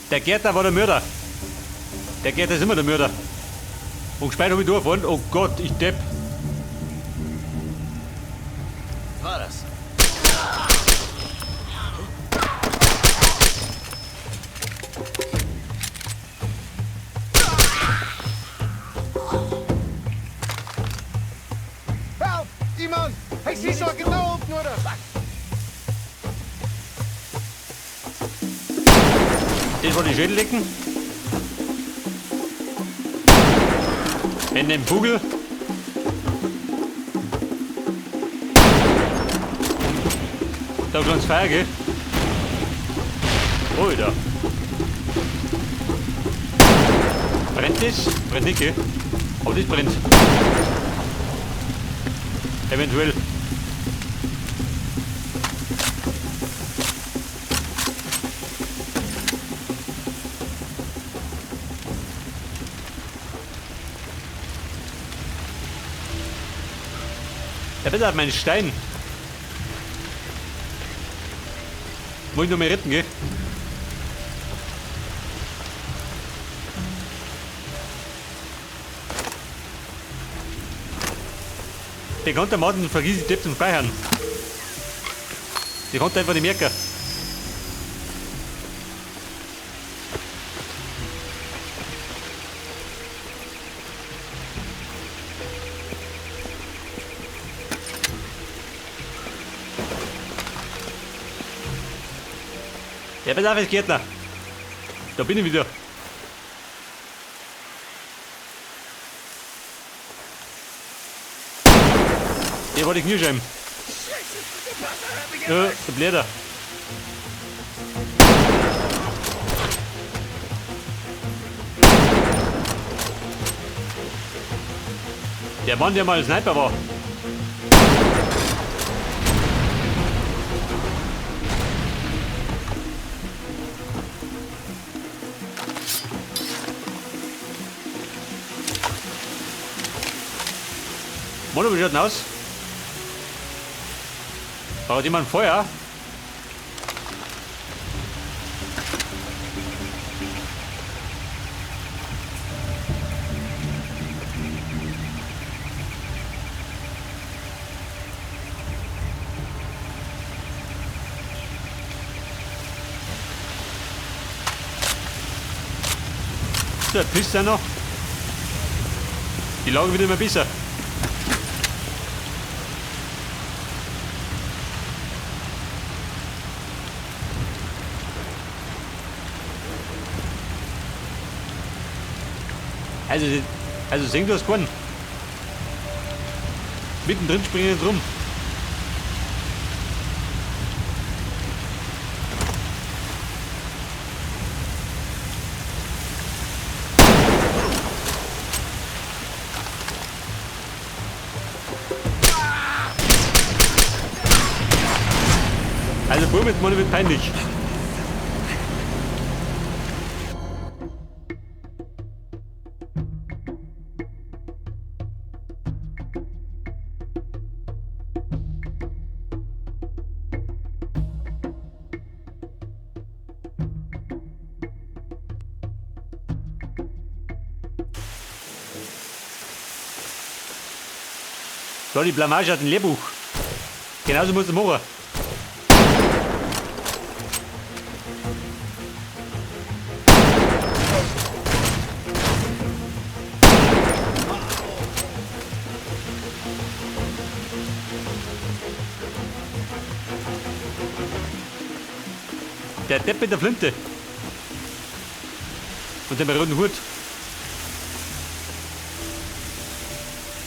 Der Gärtner war der Mörder. Der Gärtner ist immer der Mörder. Und gesperrt habe ich durchgefahren. Oh Gott, ich depp. War das? Help! Iemand! Hij ziet zo'n geduld nodig! Den wollte ich Schädel lecken. In den Vogel. Da kleines Feuer, gell? Oh, da. Brennt das? Brennt nicht, gell? Aber das brennt. Eventuell. Ja, bitte, mein Stein. Muss ich noch mehr retten, gell? Der konnte Martin vergiss die Tipps zum Speichern. Die konnte einfach nicht merken. Ja, pass auf, jetzt Gärtner. Da bin ich wieder. Der wollte ich nie schreiben. Ja, der Bläder. Der Mann, der mal Sniper war. Mono, wie schaut denn aus? Braucht jemand Feuer? So, pisst er noch? Die Lage wird immer besser. Also sehen wir das gewonnen. Mittendrin springen jetzt rum. Also Bumm, jetzt wird peinlich. So, die Blamage hat ein Lehrbuch. Genauso muss es machen. Der Depp mit der Flinte. Und dem roten Hut.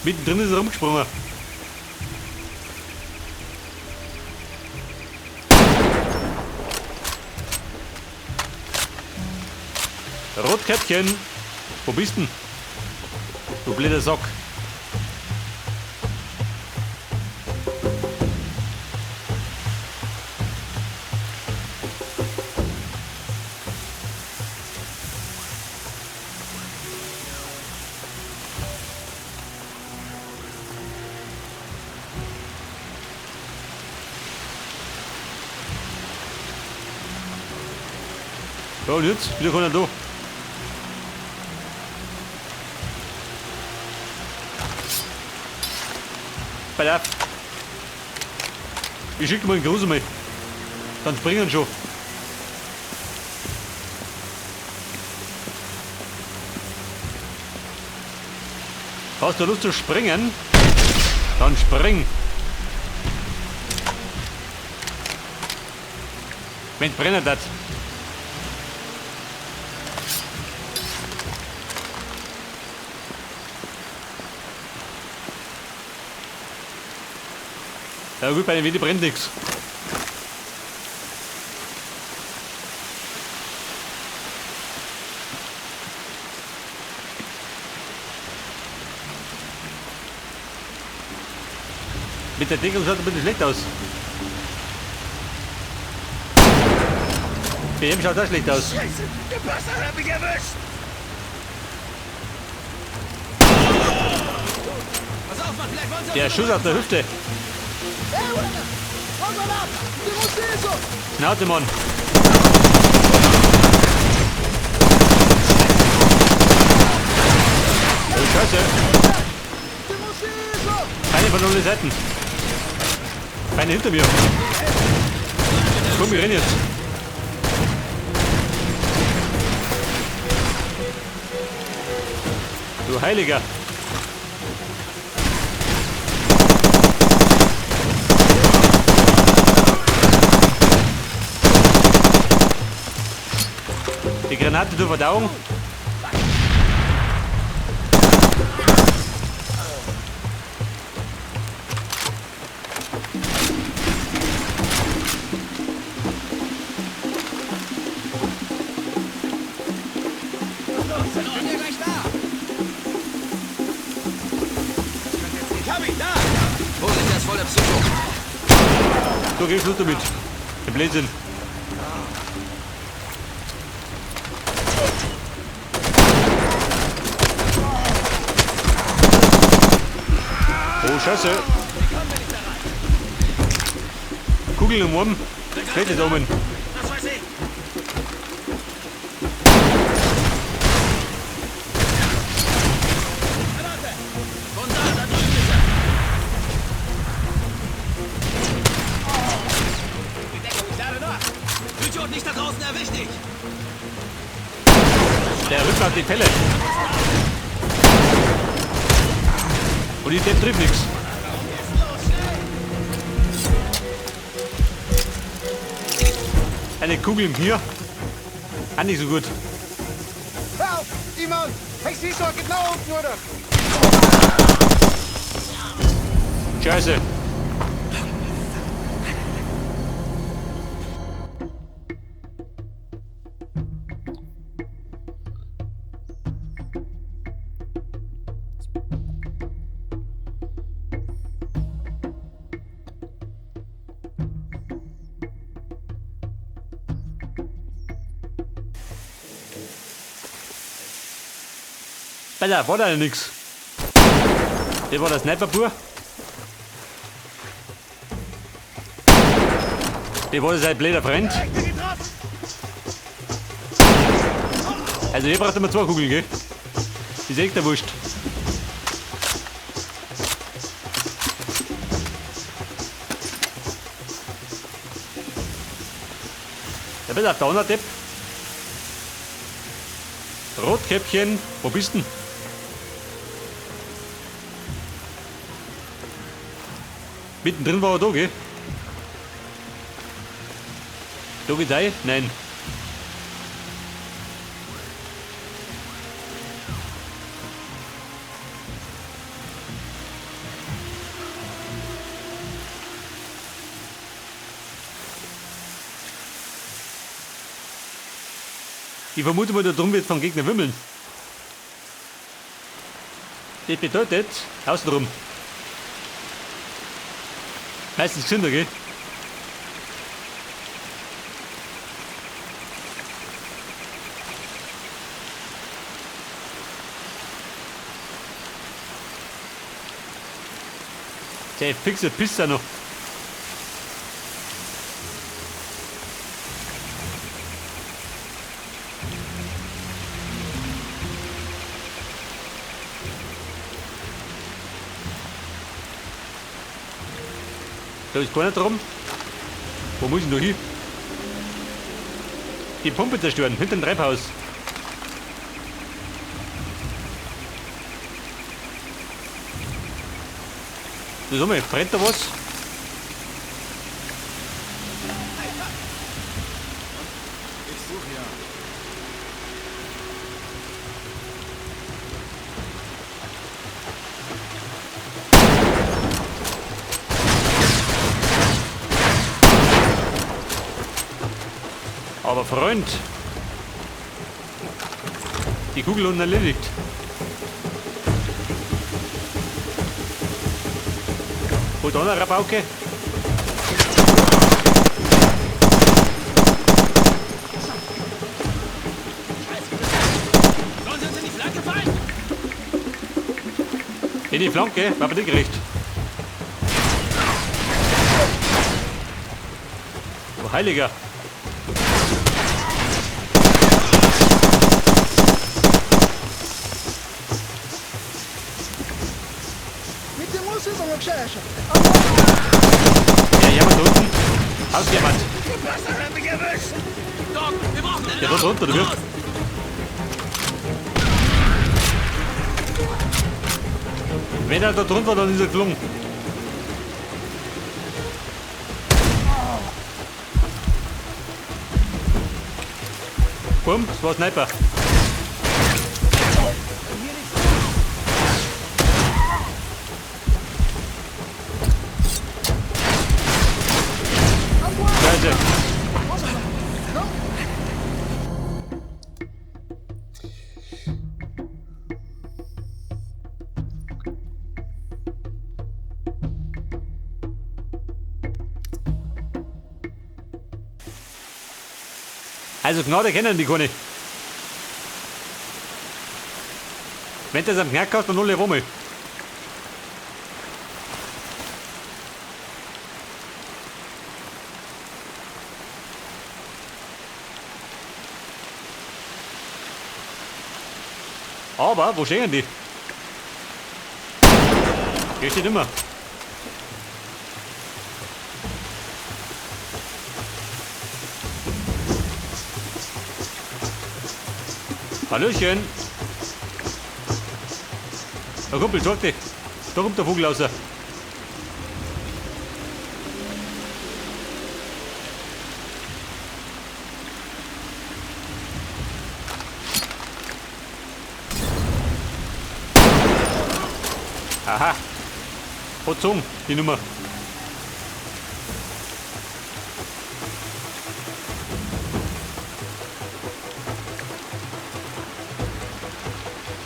Mittendrin ist er rumgesprungen. Rotkäppchen, wo bist denn? Du blöder Sack. Ja, und jetzt? Wieder kann er da. Pass auf. Ich schicke mal einen Gruß mit. Dann springen wir schon. Hast du Lust zu springen? Dann spring. Wenn brennen das. Ja gut, bei dem Video brennt nichts. Mit der Deckel schaut ein bisschen schlecht aus. Bei ihm schaut das schlecht aus. Scheiße, der Bastard hat mich erwischt! Pass auf, Mann, vielleicht wollen sie Der Schuss auf der Hüfte. Schnauze, Mann. Oh, Scheiße. Keine von alle Seiten. Keine hinter mir. Komm, wir rennen jetzt. Du Heiliger. Die Granate zur Verdauung. Ich hab ihn da! Vorsicht, der ist voller Psycho. So, geh Schluss damit. Der Blödsinn. Oh, Scheiße. Kugeln im Wurm. Steht nicht oben. Das weiß ich. Warte! Von da drüben ist er! Die Deckung ist da noch! Idiot, nicht da draußen, erwisch dich! Der rückt auf die Pelle. Und die Depp trifft nichts. Eine Kugel im Knie. Auch nicht so gut. Help! Iemand! Hij ziet zo, ik het nou ook nodig! Scheiße. Alter, war da nix. Der war der Sniper-Bur. Der war sein blöder Freund. Also hier braucht immer 2 Kugeln, gell? Ist echt der Wurscht. Der wird auf der andere Depp. Rotkäppchen, wo bist du denn? Mittendrin war er da, gell? Da geht's ein? Nein. Ich vermute mal, da drum wird vom Gegner wimmeln. Das bedeutet, außenrum. Meistens gesünder, gell? Der fixe Pisser noch. Da ist keiner drum. Wo muss ich noch hin? Die Pumpe zerstören, hinter dem Treibhaus. So, sag mal, brennt da was? Ich suche ja. Aber Freund, die Kugel unten erledigt. Und da eine Rabauke. Sollen Sie uns in die Flanke fallen? In die Flanke, war aber nicht gerecht. Oh, Heiliger. Mit dem Muss ist aber geschehen. Ja, jemand da unten. Haus jemand. Was hat er mich erwischt? Doc, wir brauchen einen Ja, da drunter, du wirst. Wenn er da drunter war, dann ist er gelungen. Bumm, das war Sniper. Scheiße. Also Gnade kennen die keine. Wenn du das am Knack hast, dann alle Wummel. Aber, wo stehen die? Hier steht immer. Hallöchen. Der Kumpel, sag dich. Da kommt der Vogel raus. Aha. Hat zum, die Nummer.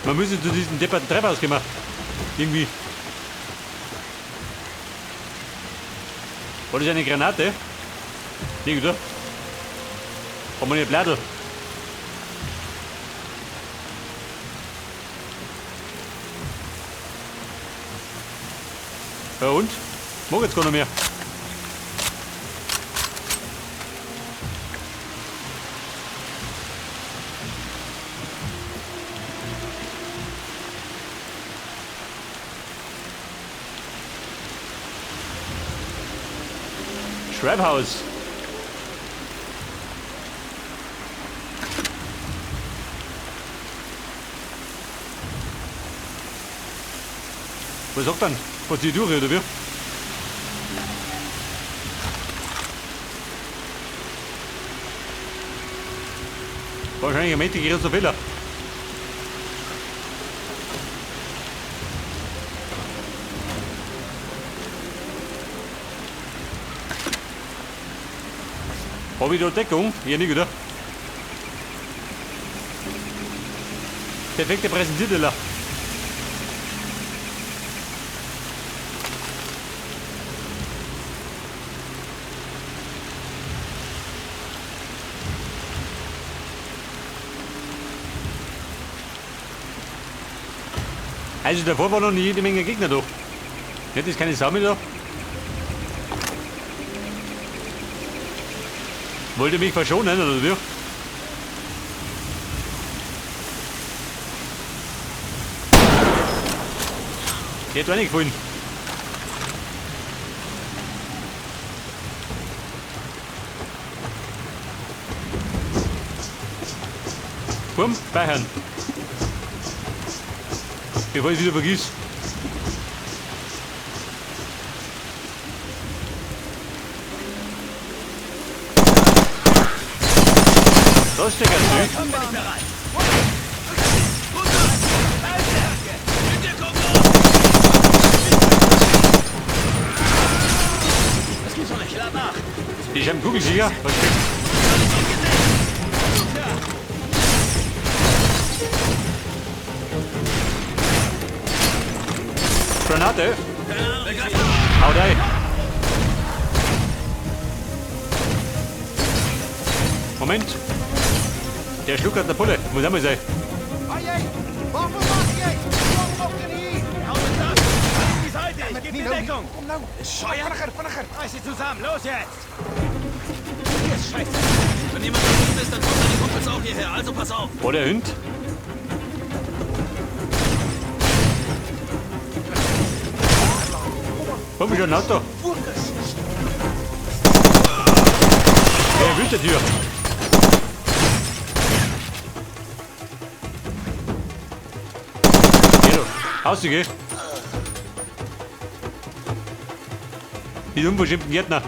Man müsste zu diesem depperten Treibhaus gemacht. Irgendwie. War das eine Granate? Liegt da? Haben wir nicht Blätter? Ja und? Mag jetzt gar nicht mehr. Schreibhaus. Was sagt dann? Was die durch oder wie? Wahrscheinlich ein Meter größer Fehler. Habe ich da Deckung? Ja, nicht, oder? Perfekte Präsentierteller. Also davor war noch nie jede Menge Gegner da. Nicht, ist keine Sau mehr da. Wollt ihr mich verschonen, oder wie? Die hat auch nicht gefallen. Bumm, speichern. Bevor ich es wieder vergiss. Das ist der ganz süß. Komm, bin ich bereit. Runter! Halbwerke! Hinter, komm los! Das gibt's doch nicht. Lad nach. Ich hab einen Kugelsieger. Granate. Haut rein. Moment. Der Schluck hat eine Pulle. Muss einmal sein. Hey, hey. Waarvoor wacht jij? Kom op er hier. Hau uns das! An die Seite! Ich geb dir Deckung! Kom nou. Scheuer! Vanniger. Reiß sie zusammen! Los jetzt! Hier ist Scheiße! Wenn jemand da unten ist, dann kommen deine Kumpels auch hierher. Also pass auf! Wo der Hund? Komm, ich ein Auto. Wer will das hier? Geh doch. Ausgeh. Die unverschämten Gärtner.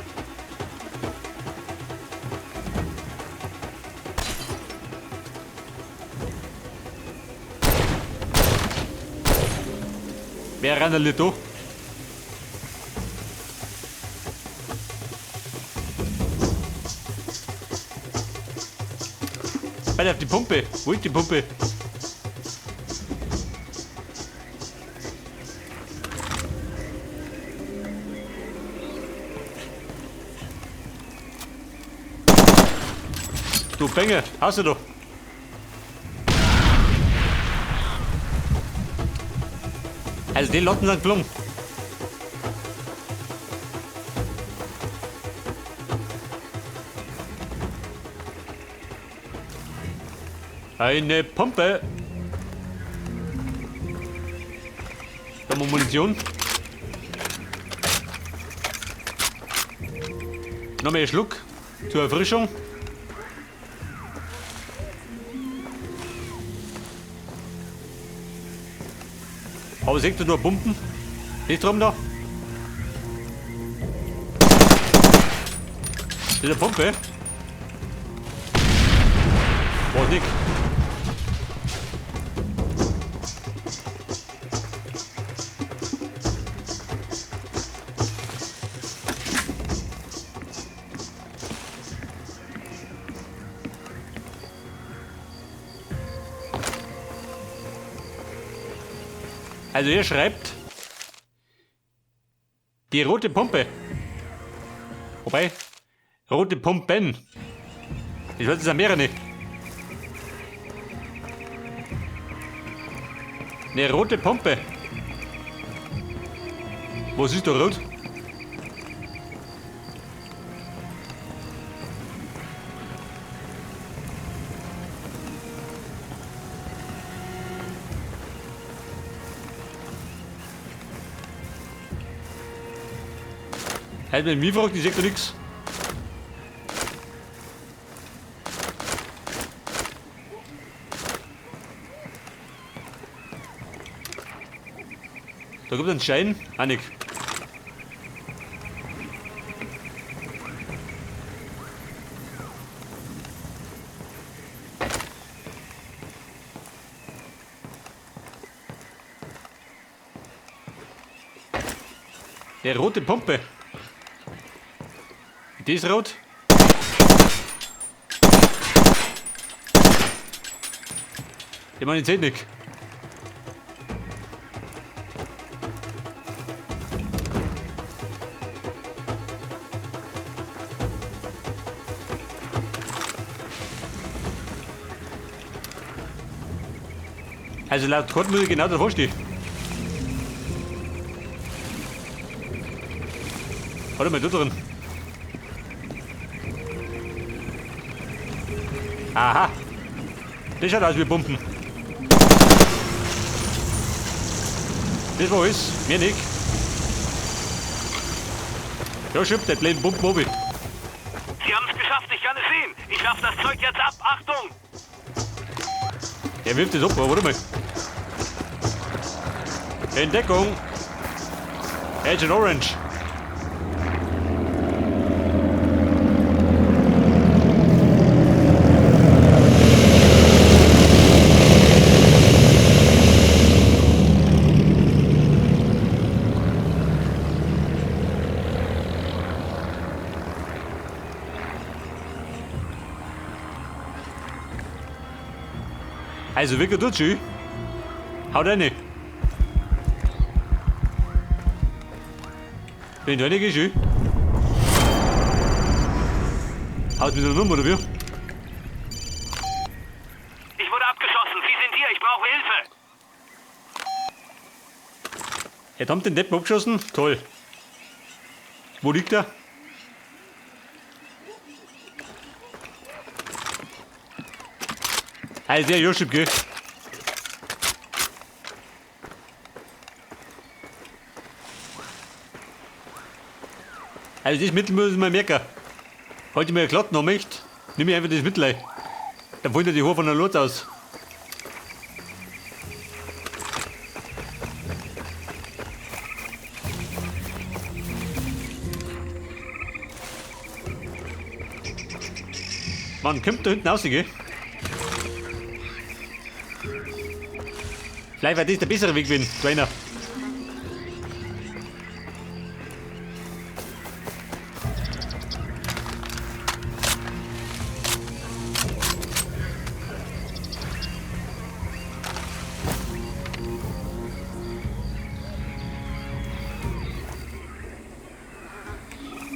Wer rennt denn da? Beide auf die Pumpe. Wo ist die Pumpe? Du Bänge, hast du doch. Also die Lotten sind gelungen. Eine Pumpe. Da haben wir Munition. Noch mehr Schluck zur Erfrischung. Aber seht ihr nur Pumpen? Nicht drum da. Das ist eine Pumpe. War nicht. Also ihr schreibt die rote Pumpe. Wobei, rote Pumpen. Ich weiß es am mehrere nicht. Eine rote Pumpe. Was ist da rot? Halt, wenn mich fragt, ich sag doch nix. Da gibt es einen Schein, Annik. Der rote Pumpe. Die ist rot. Ich meine, ich seh nicht. Also laut Gott muss ich genau davor stehen. Warte mal, da drin. Aha. Das schaut aus wie Pumpen. Das war alles, mehr nicht. Da schiebt der blöden Pumpen oben. Sie haben es geschafft, ich kann es sehen. Ich werf das Zeug jetzt ab. Achtung! Er wirft das ab, warte mal. In Deckung. Agent Orange. Also wirklich tut schön. Haut rein. Bin da nicht schön. Haut mit der Nummer, oder wie? Ich wurde abgeschossen. Sie sind hier. Ich brauche Hilfe. Jetzt haben den Deppen abgeschossen. Toll. Wo liegt er? Also der Joschip, gell? Also das Mittel muss ich mir merken. Heute mir glatt noch nicht. Nimm mir einfach das Mittel ein. Dann fallen ja die Haare von der Lot aus. Man kommt da hinten raus, gell? Vielleicht wäre das der bessere Weg gewesen, Trainer.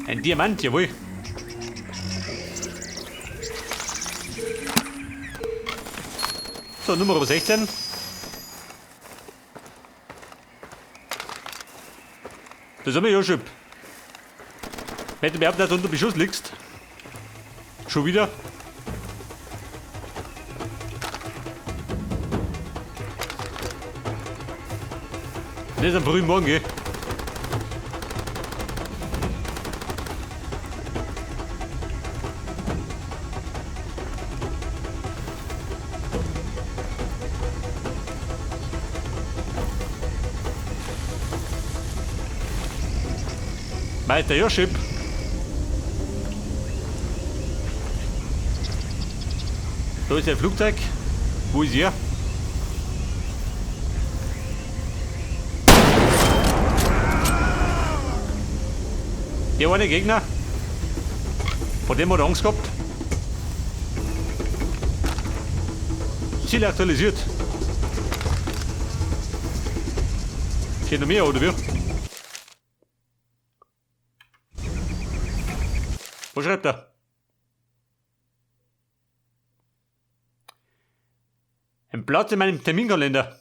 Ein Diamant, jawohl. So, Nummer 16. Das haben wir ja schon. Wenn du überhaupt nicht unter Beschuss liegst. Schon wieder. Das ist am frühen Morgen, gell? Meister Joschip. Da ist ein Flugzeug. Wo ist er? Der eine Gegner. Von dem hat er Angst gehabt. Ziel aktualisiert. Steht noch mehr, oder wie? Was schreibt er? Ein Platz in meinem Terminkalender.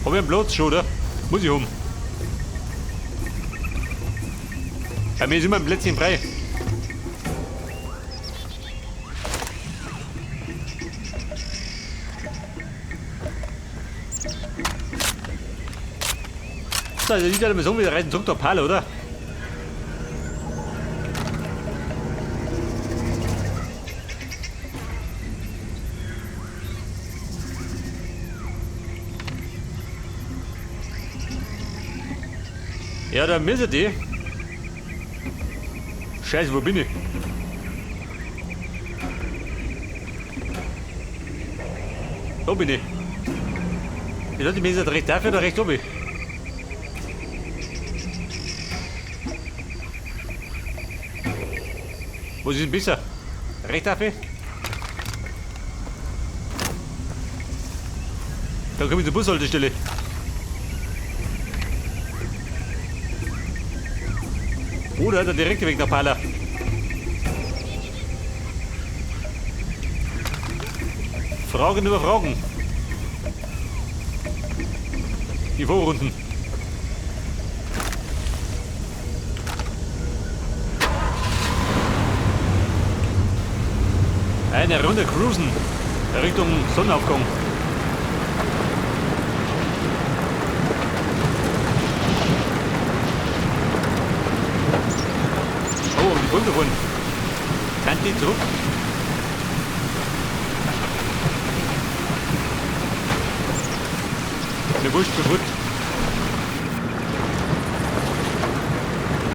Hab ich einen Platz schon, oder? Muss ich haben. Bei mir ist immer ein Plätzchen frei. So, also sieht ja mal so, wie der reisen zurück nach Pala, oder? Ja, da müssen die. Scheiße, wo bin ich? Da bin ich. Ich dachte, mir ist rechts auf oder rechts oben? Was ist denn besser? Rechts auf? Da komme ich zur Bushaltestelle. Oder der direkte Weg nach Pala. Fragen über Fragen. Die Vorrunden. Eine Runde cruisen Richtung Sonnenaufgang. Oh, die Brücke davon. Kann die zurück? Mir wurscht, mir wurscht.